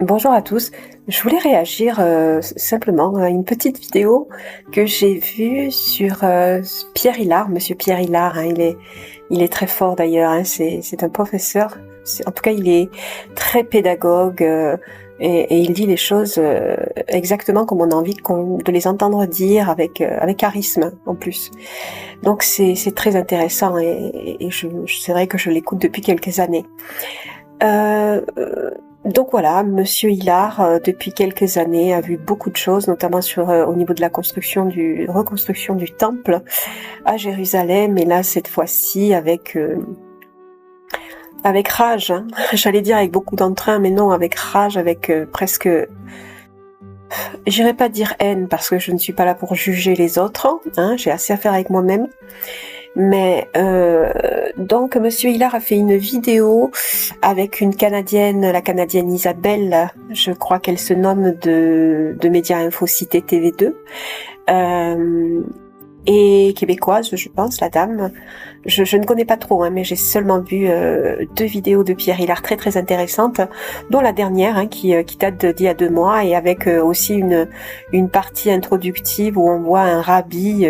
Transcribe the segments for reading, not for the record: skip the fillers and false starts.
Bonjour à tous. Je voulais réagir simplement à une petite vidéo que j'ai vue sur Pierre Hillard, Monsieur Pierre Hillard. Il est très fort d'ailleurs. C'est un professeur. En tout cas, il est très pédagogue et il dit les choses exactement comme on a envie de les entendre dire avec charisme en plus. Donc c'est très intéressant et c'est vrai que je l'écoute depuis quelques années. Donc voilà, Monsieur Hillard, depuis quelques années, a vu beaucoup de choses, notamment au niveau de la reconstruction du temple à Jérusalem, et là cette fois-ci avec rage, hein. J'allais dire avec beaucoup d'entrain, mais non, avec rage, avec presque, j'irais pas dire haine, parce que je ne suis pas là pour juger les autres, hein, j'ai assez à faire avec moi-même. Mais donc Monsieur Hillard a fait une vidéo avec une Canadienne, la Canadienne Isabelle, je crois qu'elle se nomme de Média Info Cité TV2, et québécoise, je pense, la dame. Je ne connais pas trop, hein, mais j'ai seulement vu 2 vidéos de Pierre Hillard très très intéressantes, dont la dernière qui date d'il y a 2 mois, et avec aussi une partie introductive où on voit un rabbi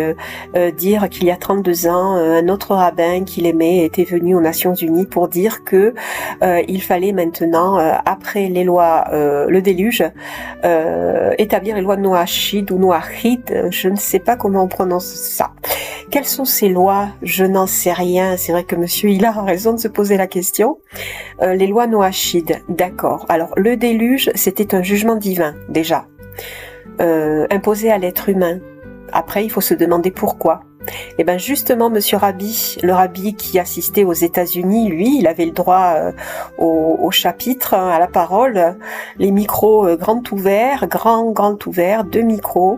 dire qu'il y a 32 ans, un autre rabbin qu'il aimait était venu aux Nations Unies pour dire que il fallait maintenant, après les lois, le déluge, établir les lois de Noachid ou Noachid, je ne sais pas comment on prononce ça. Quelles sont ces lois? Je n'en sais rien. C'est vrai que Monsieur Hillard a raison de se poser la question. Les lois Noachides, d'accord. Alors, le déluge, c'était un jugement divin, déjà, imposé à l'être humain. Après, il faut se demander pourquoi. Et bien justement, Monsieur Rabbi, le rabbi qui assistait aux États-Unis, lui, il avait le droit au chapitre, à la parole, les micros grand ouverts, 2 micros,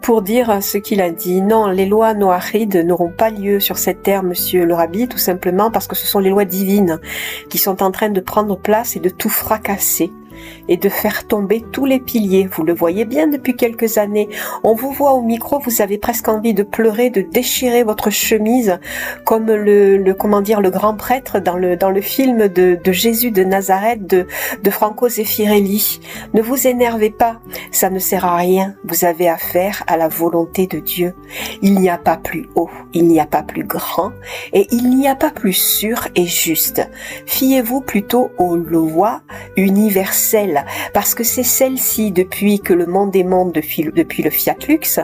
pour dire ce qu'il a dit. Non, les lois noachides n'auront pas lieu sur cette terre, Monsieur le Rabbi, tout simplement parce que ce sont les lois divines qui sont en train de prendre place et de tout fracasser et de faire tomber tous les piliers. Vous le voyez bien depuis quelques années. On vous voit au micro, vous avez presque envie de pleurer, de déchirer votre chemise, comme le grand prêtre dans le film de Jésus de Nazareth de Franco Zeffirelli. Ne vous énervez pas, ça ne sert à rien. Vous avez affaire à la volonté de Dieu. Il n'y a pas plus haut, il n'y a pas plus grand, et il n'y a pas plus sûr et juste. Fiez-vous plutôt aux lois universelles, parce que c'est celle-ci, depuis que le monde est monde, depuis le Fiat Lux,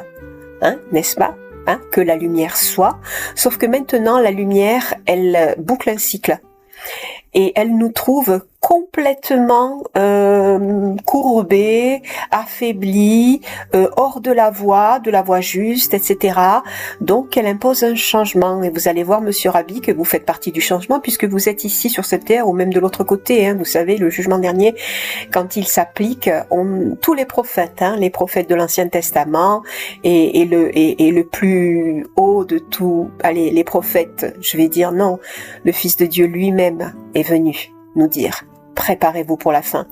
hein, n'est-ce pas, hein, que la lumière soit, sauf que maintenant la lumière, elle boucle un cycle, et elle nous trouve complètement courbés, affaiblis, hors de la voie juste, etc. Donc elle impose un changement, et vous allez voir, Monsieur Rabbi, que vous faites partie du changement, puisque vous êtes ici sur cette terre, ou même de l'autre côté, hein. Vous savez, le jugement dernier, quand il s'applique, tous les prophètes, hein, les prophètes de l'Ancien Testament, et le plus haut de tout, allez, les prophètes, je vais dire non, le Fils de Dieu lui-même est venu nous dire: préparez-vous pour la fin.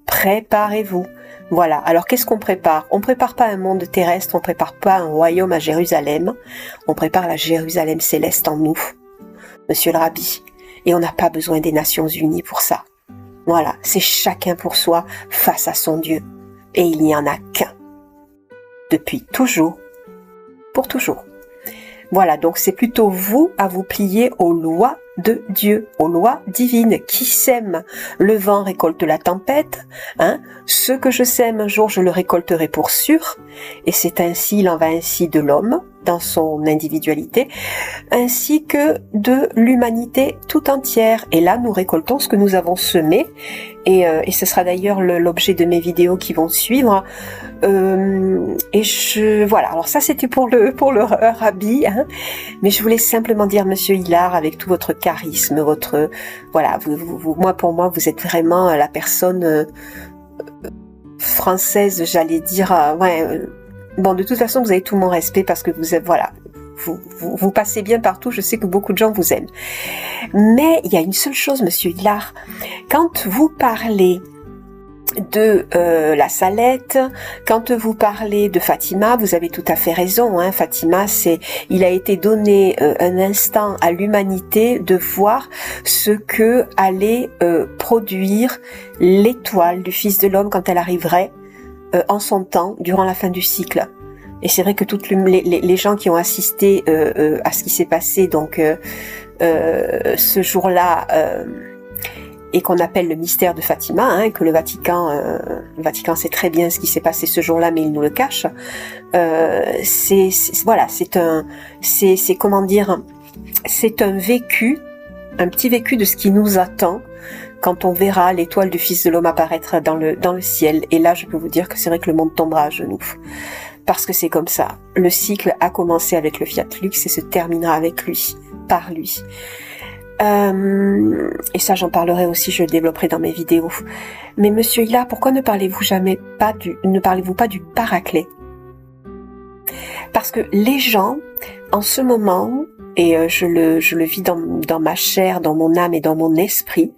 Préparez-vous. Voilà. Alors qu'est-ce qu'on prépare? On prépare pas un monde terrestre, on prépare pas un royaume à Jérusalem. On prépare la Jérusalem céleste en nous, Monsieur le Rabbi. Et on n'a pas besoin des Nations Unies pour ça. Voilà. C'est chacun pour soi face à son Dieu. Et il n'y en a qu'un. Depuis toujours. Pour toujours. Voilà. Donc c'est plutôt vous à vous plier aux lois de Dieu, aux lois divines. Qui sème le vent récolte la tempête, hein. Ce que je sème un jour, je le récolterai pour sûr, et c'est ainsi, il en va ainsi de l'homme dans son individualité, ainsi que de l'humanité tout entière. Et là, nous récoltons ce que nous avons semé, et ce sera d'ailleurs l'objet de mes vidéos qui vont suivre. Voilà. Alors ça, c'était pour le Rabbi, hein. Mais je voulais simplement dire, Monsieur Hillard, avec tout votre charisme, voilà, pour moi, vous êtes vraiment la personne française, j'allais dire, bon, de toute façon, vous avez tout mon respect, parce que vous êtes, voilà, vous passez bien partout, je sais que beaucoup de gens vous aiment. Mais il y a une seule chose, Monsieur Hillard, quand vous parlez de la Salette. Quand vous parlez de Fatima, vous avez tout à fait raison. Hein. Fatima, il a été donné un instant à l'humanité de voir ce que allait produire l'étoile du Fils de l'homme quand elle arriverait en son temps, durant la fin du cycle. Et c'est vrai que toutes les gens qui ont assisté à ce qui s'est passé donc ce jour-là, et qu'on appelle le mystère de Fatima, hein, que le Vatican sait très bien ce qui s'est passé ce jour-là, mais il nous le cache. C'est comment dire, c'est un vécu, un petit vécu de ce qui nous attend quand on verra l'étoile du Fils de l'homme apparaître dans le ciel. Et là, je peux vous dire que c'est vrai que le monde tombera à genoux. Parce que c'est comme ça. Le cycle a commencé avec le Fiat Lux et se terminera avec lui, par lui. Et ça, j'en parlerai aussi, je le développerai dans mes vidéos. Mais Monsieur Hilar, pourquoi ne parlez-vous pas du Paraclet? Parce que les gens, en ce moment, et je le vis dans ma chair, dans mon âme et dans mon esprit,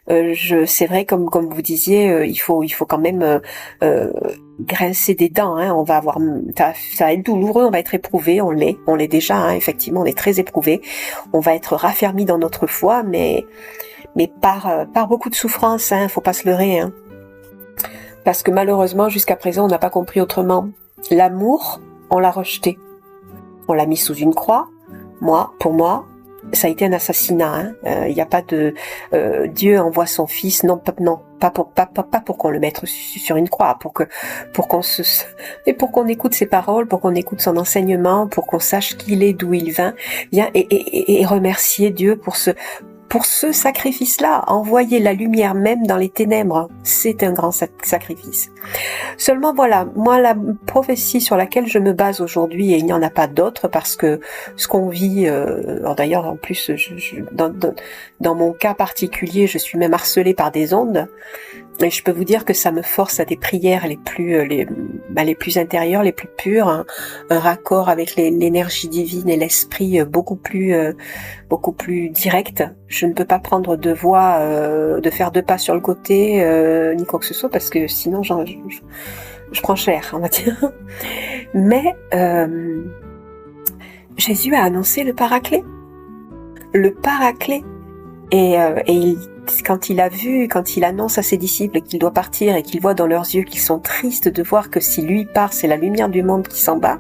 c'est vrai, comme vous disiez, il faut quand même grincer des dents. Hein, on va avoir, ça va être douloureux, on va être éprouvé, on l'est déjà. Hein, effectivement, on est très éprouvé. On va être raffermi dans notre foi, mais par beaucoup de souffrance. Hein, faut pas se leurrer. Hein, parce que malheureusement, jusqu'à présent, on n'a pas compris autrement. L'amour, on l'a rejeté. On l'a mis sous une croix. Pour moi, ça a été un assassinat. Il n'y a pas de Dieu envoie son fils, pas pour qu'on le mette sur une croix, pour qu'on écoute ses paroles, pour qu'on écoute son enseignement, pour qu'on sache qui il est, d'où il vient, et remercier Dieu pour ce sacrifice-là. Envoyer la lumière même dans les ténèbres, c'est un grand sacrifice. Seulement voilà, moi la prophétie sur laquelle je me base aujourd'hui, et il n'y en a pas d'autre, parce que ce qu'on vit, d'ailleurs en plus, dans mon cas particulier, je suis même harcelée par des ondes, et je peux vous dire que ça me force à des prières les plus intérieures, les plus pures, hein, un raccord avec l'énergie divine et l'esprit beaucoup plus direct. Je ne peux pas prendre de voie, de faire 2 pas sur le côté, ni quoi que ce soit, parce que sinon je prends cher, on va dire. Mais Jésus a annoncé le Paraclet. Le Paraclet. Et quand il annonce à ses disciples qu'il doit partir et qu'il voit dans leurs yeux qu'ils sont tristes de voir que si lui part, c'est la lumière du monde qui s'en va,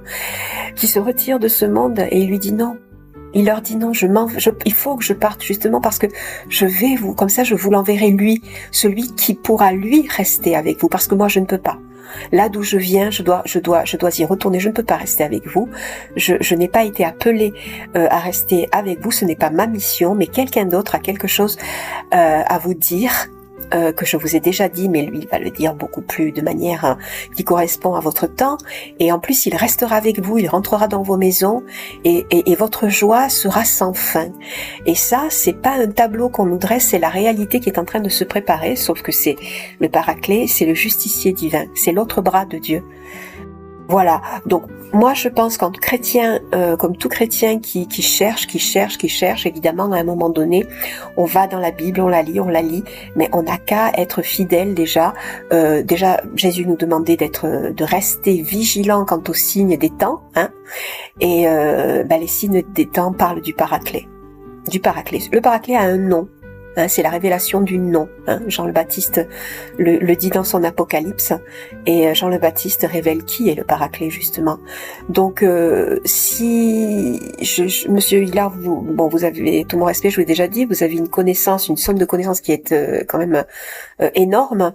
qui se retire de ce monde, et il lui dit non. Il leur dit non, il faut que je parte justement parce que comme ça je vous l'enverrai lui, celui qui pourra lui rester avec vous, parce que moi je ne peux pas. Là d'où je viens, je dois y retourner, je ne peux pas rester avec vous. Je n'ai pas été appelée à rester avec vous, ce n'est pas ma mission, mais quelqu'un d'autre a quelque chose à vous dire. Que je vous ai déjà dit, mais lui il va le dire beaucoup plus de manière qui correspond à votre temps, et en plus il restera avec vous, il rentrera dans vos maisons, et votre joie sera sans fin. Et ça, c'est pas un tableau qu'on nous dresse, c'est la réalité qui est en train de se préparer, sauf que c'est le Paraclet, c'est le justicier divin, c'est l'autre bras de Dieu. Voilà, donc moi je pense qu'en chrétien, comme tout chrétien qui cherche, évidemment à un moment donné, on va dans la Bible, on la lit, mais on n'a qu'à être fidèle déjà. Déjà Jésus nous demandait de rester vigilant quant aux signes des temps, hein, et les signes des temps parlent du Paraclet. Le Paraclet a un nom. Hein, c'est la révélation du nom. Hein. Jean le Baptiste le dit dans son Apocalypse, et Jean le Baptiste révèle qui est le Paraclet justement. Donc, Monsieur Hilar, vous avez tout mon respect, je vous l'ai déjà dit, vous avez une somme de connaissances qui est quand même énorme.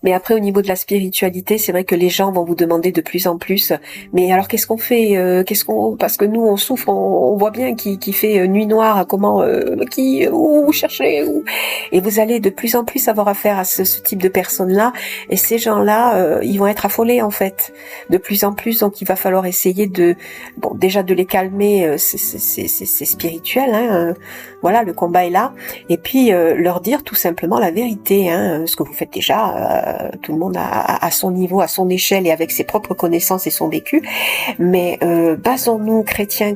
Mais après, au niveau de la spiritualité, c'est vrai que les gens vont vous demander de plus en plus, mais alors qu'est-ce qu'on fait, parce que nous on souffre, on voit bien qui fait nuit noire, où chercher, et vous allez de plus en plus avoir affaire à ce type de personnes-là, et ces gens-là, ils vont être affolés en fait, de plus en plus, donc il va falloir essayer déjà de les calmer, c'est spirituel, hein, voilà, le combat est là, et puis leur dire tout simplement la vérité, hein, ce que vous faites déjà. Tout le monde à son niveau, à son échelle et avec ses propres connaissances et son vécu, mais basons-nous chrétiens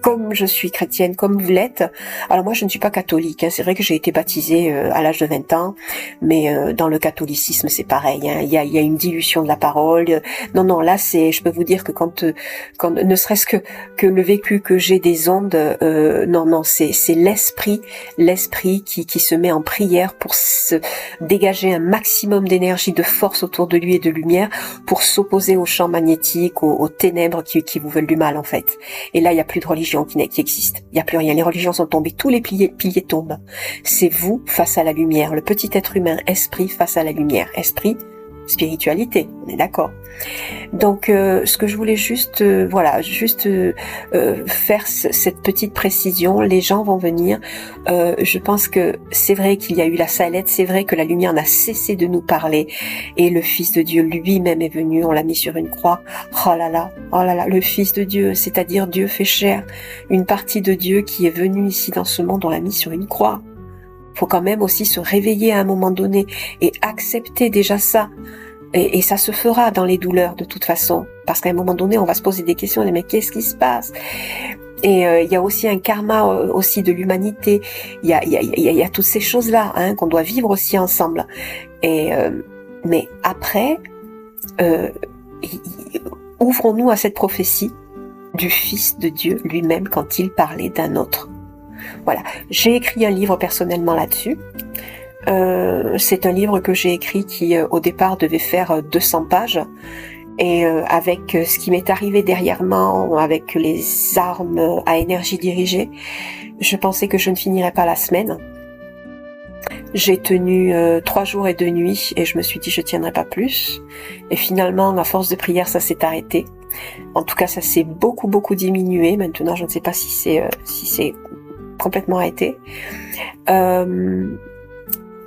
comme je suis chrétienne, comme vous l'êtes. Alors moi, je ne suis pas catholique. Hein. C'est vrai que j'ai été baptisée à l'âge de 20 ans, mais dans le catholicisme, c'est pareil. Hein. Il y a une dilution de la parole. Non, non, là, je peux vous dire que quand ne serait-ce que le vécu que j'ai des ondes, non, non, c'est l'esprit qui se met en prière pour se dégager un maximum d'énergie, de force autour de lui et de lumière pour s'opposer aux champs magnétiques, aux ténèbres qui vous veulent du mal, en fait. Et là, il n'y a plus de religion qui existe. Il n'y a plus rien. Les religions sont tombées. Tous les piliers tombent. C'est vous face à la lumière. Le petit être humain, esprit face à la lumière. Esprit, spiritualité. On est d'accord. Donc, ce que je voulais juste, faire cette petite précision. Les gens vont venir. Je pense que c'est vrai qu'il y a eu la salette. C'est vrai que la lumière n'a cessé de nous parler. Et le Fils de Dieu lui-même est venu. On l'a mis sur une croix. Oh là là, le Fils de Dieu, c'est-à-dire Dieu fait chair. Une partie de Dieu qui est venue ici dans ce monde, on l'a mis sur une croix. Faut quand même aussi se réveiller à un moment donné et accepter déjà ça. Et ça se fera dans les douleurs de toute façon, parce qu'à un moment donné, on va se poser des questions, mais qu'est-ce qui se passe? Et il y a aussi un karma aussi de l'humanité. Il y a toutes ces choses-là hein, qu'on doit vivre aussi ensemble. Et mais après, ouvrons-nous à cette prophétie du Fils de Dieu lui-même quand il parlait d'un autre. Voilà, j'ai écrit un livre personnellement là-dessus. C'est un livre que j'ai écrit qui au départ devait faire 200 pages et avec ce qui m'est arrivé dernièrement avec les armes à énergie dirigée, je pensais que je ne finirais pas la semaine. J'ai tenu 3 jours et 2 nuits et je me suis dit je tiendrai pas plus et finalement à force de prière ça s'est arrêté. En tout cas ça s'est beaucoup diminué. Maintenant je ne sais pas si c'est complètement arrêté.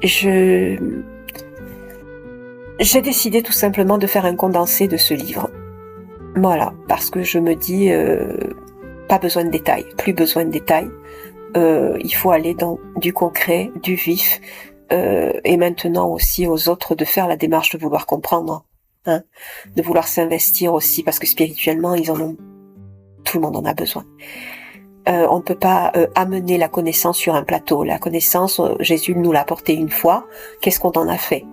J'ai décidé tout simplement de faire un condensé de ce livre. Voilà, parce que je me dis, pas besoin de détails, plus besoin de détails. Il faut aller dans du concret, du vif, et maintenant aussi aux autres de faire la démarche de vouloir comprendre, hein, de vouloir s'investir aussi, parce que spirituellement, tout le monde en a besoin. On ne peut pas amener la connaissance sur un plateau. La connaissance, Jésus nous l'a apportée une fois. Qu'est-ce qu'on en a fait?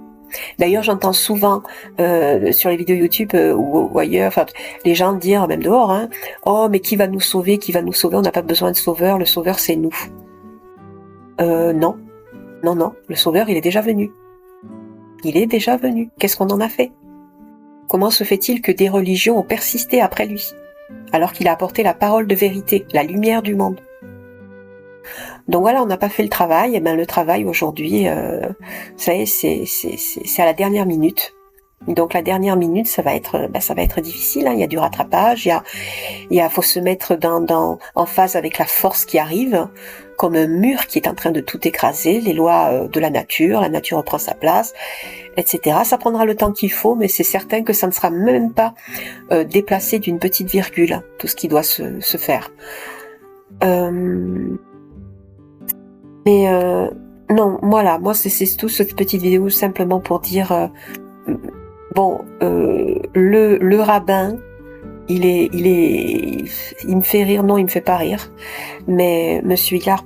D'ailleurs, j'entends souvent sur les vidéos YouTube ou ailleurs, enfin, les gens dire, même dehors, hein, oh mais qui va nous sauver? Qui va nous sauver? On n'a pas besoin de sauveur. Le sauveur, c'est nous. Non, le sauveur, il est déjà venu. Il est déjà venu. Qu'est-ce qu'on en a fait? Comment se fait-il que des religions ont persisté après lui? Alors qu'il a apporté la parole de vérité, la lumière du monde. Donc voilà, on n'a pas fait le travail. Et ben le travail aujourd'hui, ça y est, c'est à la dernière minute. Donc la dernière minute, ça va être difficile. Hein. Il y a du rattrapage, faut se mettre en phase avec la force qui arrive, comme un mur qui est en train de tout écraser. Les lois de la nature reprend sa place, etc. Ça prendra le temps qu'il faut, mais c'est certain que ça ne sera même pas déplacé d'une petite virgule, tout ce qui doit se faire. Mais non, voilà, moi c'est tout cette petite vidéo simplement pour dire le rabbin, il me fait rire, non, il me fait pas rire, mais Monsieur Hillard,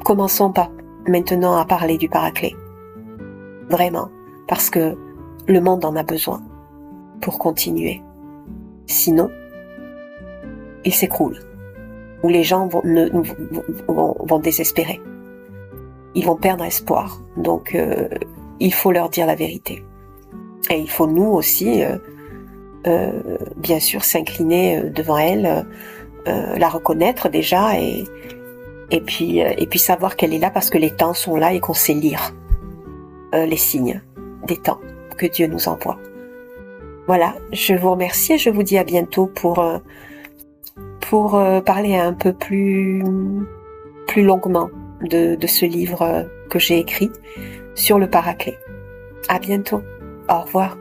commençons pas maintenant à parler du paraclet, vraiment, parce que le monde en a besoin pour continuer. Sinon, il s'écroule, ou les gens vont désespérer. Ils vont perdre espoir. Donc, il faut leur dire la vérité. Et il faut nous aussi, bien sûr, s'incliner devant elle, la reconnaître déjà, et puis savoir qu'elle est là parce que les temps sont là et qu'on sait lire les signes des temps que Dieu nous envoie. Voilà, je vous remercie et je vous dis à bientôt pour parler un peu plus longuement de ce livre que j'ai écrit sur le paraclet. À bientôt. Au revoir.